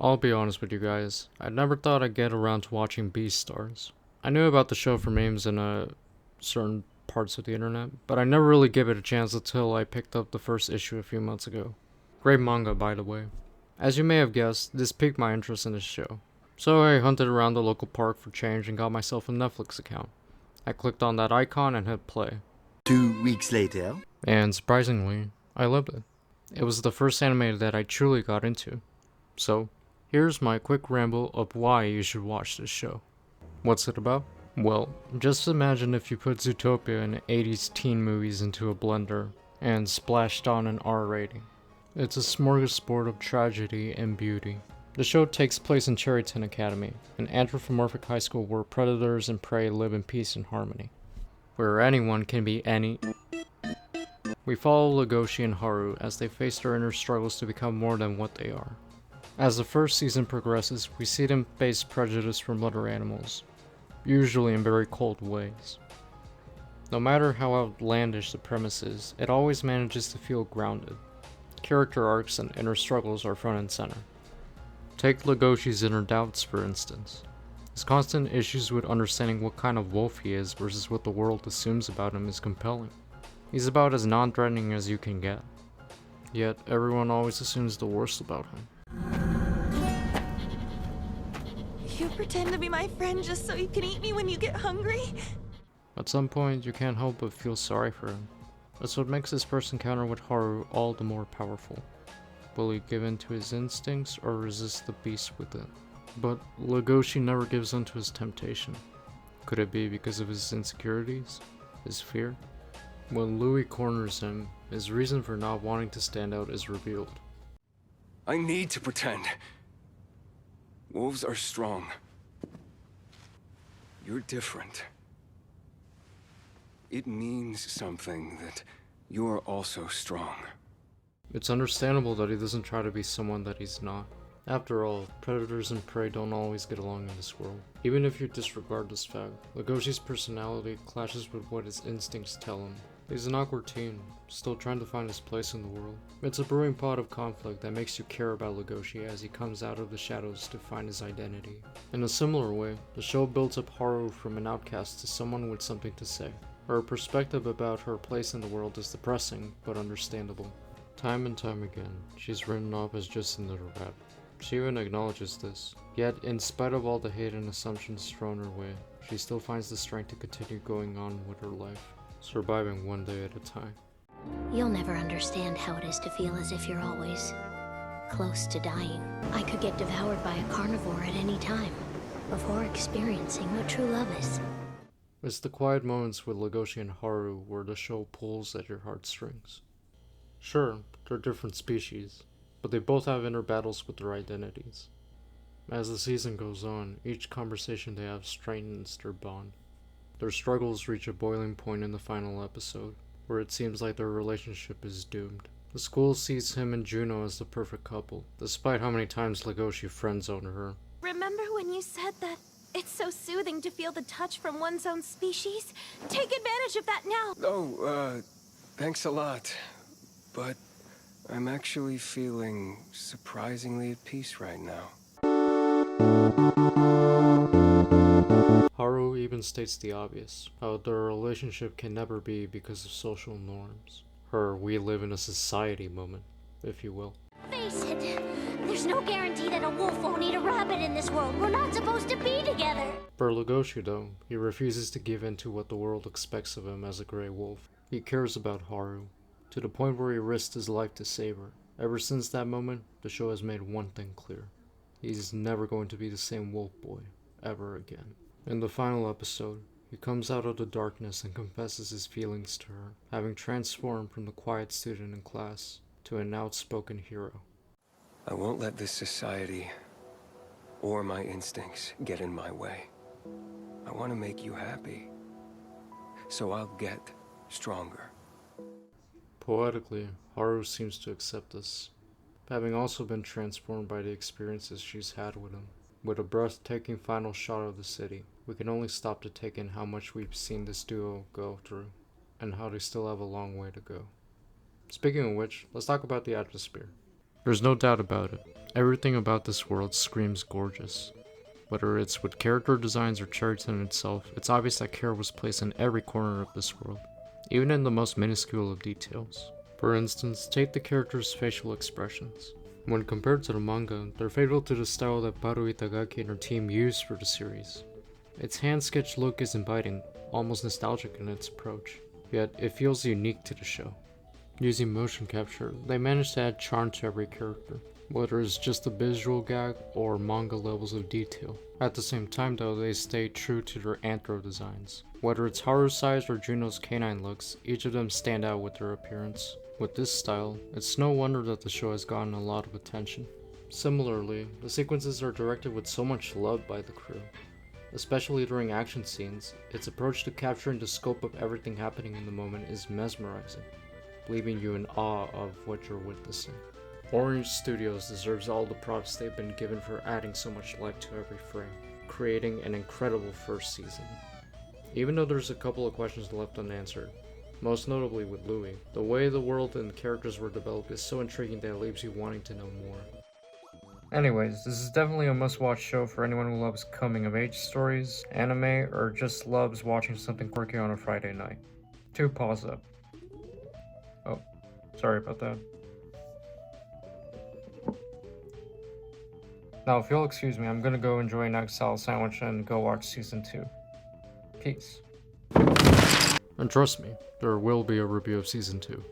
I'll be honest with you guys, I never thought I'd get around to watching Beastars. I knew about the show from memes in certain parts of the internet, but I never really gave it a chance until I picked up the first issue a few months ago. Great manga, by the way. As you may have guessed, this piqued my interest in this show. So I hunted around the local park for change and got myself a Netflix account. I clicked on that icon and hit play. 2 weeks later. And surprisingly, I loved it. It was the first anime that I truly got into. So, here's my quick ramble of why you should watch this show. What's it about? Well, just imagine if you put Zootopia and 80s teen movies into a blender and splashed on an R rating. It's a smorgasbord of tragedy and beauty. The show takes place in Cherryton Academy, an anthropomorphic high school where predators and prey live in peace and harmony. Where anyone can be any. We follow Legoshi and Haru as they face their inner struggles to become more than what they are. As the first season progresses, we see them face prejudice from other animals, usually in very cold ways. No matter how outlandish the premise is, it always manages to feel grounded. Character arcs and inner struggles are front and center. Take Legoshi's inner doubts, for instance. His constant issues with understanding what kind of wolf he is versus what the world assumes about him is compelling. He's about as non-threatening as you can get. Yet, everyone always assumes the worst about him. You pretend to be my friend just so you can eat me when you get hungry? At some point, you can't help but feel sorry for him. That's what makes this first encounter with Haru all the more powerful. Will he give in to his instincts or resist the beast within? But Legoshi never gives in to his temptation. Could it be because of his insecurities? His fear? When Louis corners him, his reason for not wanting to stand out is revealed. I need to pretend. Wolves are strong. You're different. It means something that you're also strong. It's understandable that he doesn't try to be someone that he's not. After all, predators and prey don't always get along in this world. Even if you disregard this fact, Legoshi's personality clashes with what his instincts tell him. He's an awkward teen, still trying to find his place in the world. It's a brewing pot of conflict that makes you care about Legoshi as he comes out of the shadows to find his identity. In a similar way, the show builds up Haru from an outcast to someone with something to say. Her perspective about her place in the world is depressing, but understandable. Time and time again, she's written off as just another rat. She even acknowledges this. Yet, in spite of all the hate and assumptions thrown her way, she still finds the strength to continue going on with her life, surviving one day at a time. You'll never understand how it is to feel as if you're always close to dying. I could get devoured by a carnivore at any time, before experiencing what true love is. It's the quiet moments with Legoshi and Haru where the show pulls at your heartstrings. Sure, they're different species, but they both have inner battles with their identities. As the season goes on, each conversation they have strengthens their bond. Their struggles reach a boiling point in the final episode, where it seems like their relationship is doomed. The school sees him and Juno as the perfect couple, despite how many times Legoshi friend-zoned her. Remember when you said that it's so soothing to feel the touch from one's own species? Take advantage of that now! Oh, thanks a lot. But I'm actually feeling surprisingly at peace right now. Haru even states the obvious, how their relationship can never be because of social norms. Her "we live in a society" moment, if you will. Face it, there's no guarantee that a wolf won't eat a rabbit in this world. We're not supposed to be together. For Legoshi though, he refuses to give in to what the world expects of him as a grey wolf. He cares about Haru, to the point where he risked his life to save her. Ever since that moment, the show has made one thing clear. He's never going to be the same wolf boy, ever again. In the final episode, he comes out of the darkness and confesses his feelings to her, having transformed from the quiet student in class to an outspoken hero. I won't let this society or my instincts get in my way. I want to make you happy, so I'll get stronger. Poetically, Haru seems to accept this, having also been transformed by the experiences she's had with him. With a breathtaking final shot of the city, we can only stop to take in how much we've seen this duo go through, and how they still have a long way to go. Speaking of which, let's talk about the atmosphere. There's no doubt about it. Everything about this world screams gorgeous. Whether it's with character designs or Cherryton itself, it's obvious that care was placed in every corner of this world, even in the most minuscule of details. For instance, take the characters' facial expressions. When compared to the manga, they're faithful to the style that Baru Itagaki and her team used for the series. Its hand-sketched look is inviting, almost nostalgic in its approach, yet it feels unique to the show. Using motion capture, they managed to add charm to every character, whether it's just a visual gag or manga levels of detail. At the same time though, they stay true to their anthro designs. Whether it's Haru's size or Juno's canine looks, each of them stand out with their appearance. With this style, it's no wonder that the show has gotten a lot of attention. Similarly, the sequences are directed with so much love by the crew. Especially during action scenes, its approach to capturing the scope of everything happening in the moment is mesmerizing, leaving you in awe of what you're witnessing. Orange Studios deserves all the props they've been given for adding so much life to every frame, creating an incredible first season. Even though there's a couple of questions left unanswered, most notably with Louis, the way the world and the characters were developed is so intriguing that it leaves you wanting to know more. Anyways, this is definitely a must-watch show for anyone who loves coming-of-age stories, anime, or just loves watching something quirky on a Friday night. 2 paws up. Oh, sorry about that. Now, if you'll excuse me, I'm gonna go enjoy an egg salad sandwich and go watch season 2. Peace. And trust me, there will be a review of season 2.